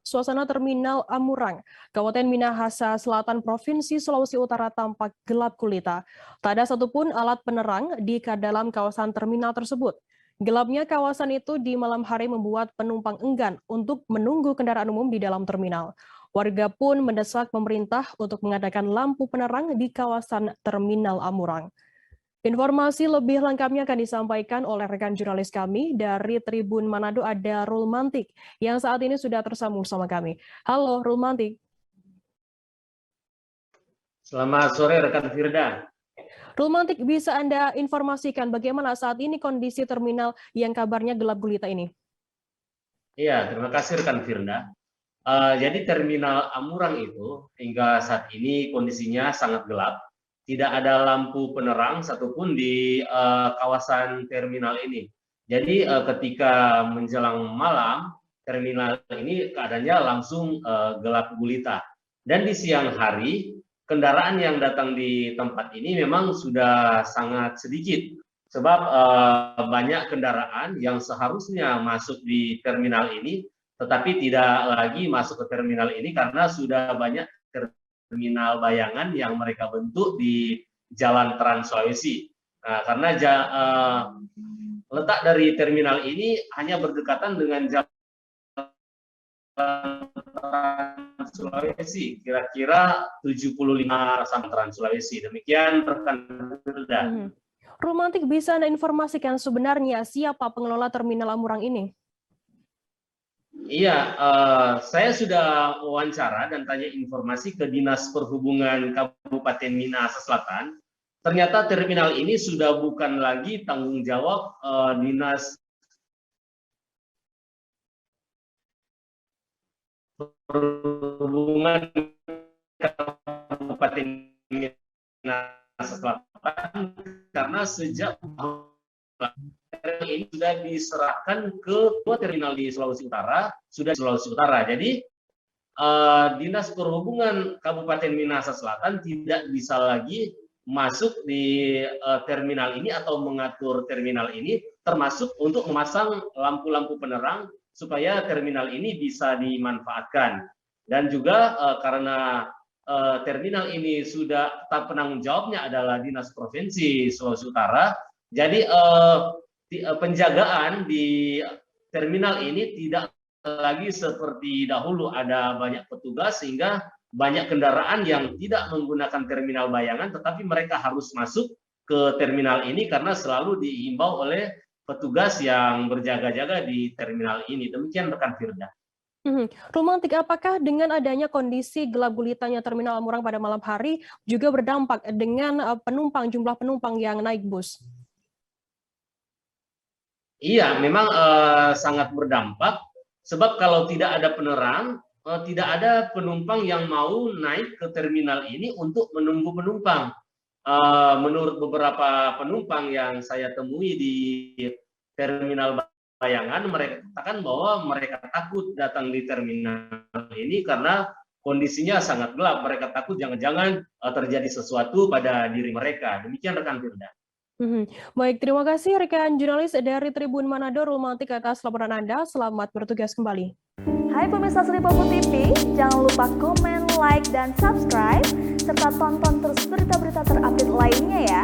Suasana Terminal Amurang, Kabupaten Minahasa Selatan, Provinsi Sulawesi Utara tampak gelap gulita. Tak ada satupun alat penerang di dalam kawasan terminal tersebut. Gelapnya kawasan itu di malam hari membuat penumpang enggan untuk menunggu kendaraan umum di dalam terminal. Warga pun mendesak pemerintah untuk mengadakan lampu penerang di kawasan Terminal Amurang. Informasi lebih lengkapnya akan disampaikan oleh rekan jurnalis kami dari Tribun Manado, ada Rulmantik yang saat ini sudah tersambung sama kami. Halo Rulmantik. Selamat sore rekan Firda. Rulmantik, bisa Anda informasikan bagaimana saat ini kondisi terminal yang kabarnya gelap gulita ini? Iya, terima kasih rekan Firda. Jadi terminal Amurang itu hingga saat ini kondisinya sangat gelap. Tidak ada lampu penerang satupun di kawasan terminal ini. Jadi ketika menjelang malam, terminal ini keadaannya langsung gelap gulita. Dan di siang hari, kendaraan yang datang di tempat ini memang sudah sangat sedikit. Sebab banyak kendaraan yang seharusnya masuk di terminal ini, tetapi tidak lagi masuk ke terminal ini karena sudah banyak terminal bayangan yang mereka bentuk di Jalan Trans Sulawesi. Nah, karena letak dari terminal ini hanya berdekatan dengan Jalan Trans Sulawesi, kira-kira 75 sampai Trans Sulawesi. Demikian rekan Firda. Rulmantik, bisa Anda informasikan sebenarnya siapa pengelola terminal Amurang ini? Iya, saya sudah wawancara dan tanya informasi ke Dinas Perhubungan Kabupaten Minahasa Selatan. Ternyata terminal ini sudah bukan lagi tanggung jawab Dinas Perhubungan Kabupaten Minahasa Selatan karena sejak terminal ini sudah diserahkan ke dua terminal di Sulawesi Utara, Jadi Dinas Perhubungan Kabupaten Minahasa Selatan tidak bisa lagi masuk di terminal ini atau mengatur terminal ini, termasuk untuk memasang lampu-lampu penerang supaya terminal ini bisa dimanfaatkan. Dan juga karena terminal ini sudah penanggung jawabnya adalah Dinas Provinsi Sulawesi Utara, jadi penjagaan di terminal ini tidak lagi seperti dahulu ada banyak petugas sehingga banyak kendaraan yang tidak menggunakan terminal bayangan tetapi mereka harus masuk ke terminal ini karena selalu diimbau oleh petugas yang berjaga-jaga di terminal ini. Demikian rekan Firda. Rulmantik, apakah dengan adanya kondisi gelap gulitanya terminal Amurang pada malam hari juga berdampak dengan jumlah penumpang yang naik bus? Iya, memang sangat berdampak, sebab kalau tidak ada penerang, tidak ada penumpang yang mau naik ke terminal ini untuk menunggu penumpang. Menurut beberapa penumpang yang saya temui di terminal bayangan, mereka katakan bahwa mereka takut datang di terminal ini karena kondisinya sangat gelap. Mereka takut jangan-jangan terjadi sesuatu pada diri mereka. Demikian rekan Firda. Baik, terima kasih rekan jurnalis dari Tribun Manado, Rulmantik, atas laporan Anda. Selamat bertugas kembali. Hai pemirsa Sripopo TV, jangan lupa komen, like, dan subscribe, serta tonton terus berita-berita terupdate lainnya ya.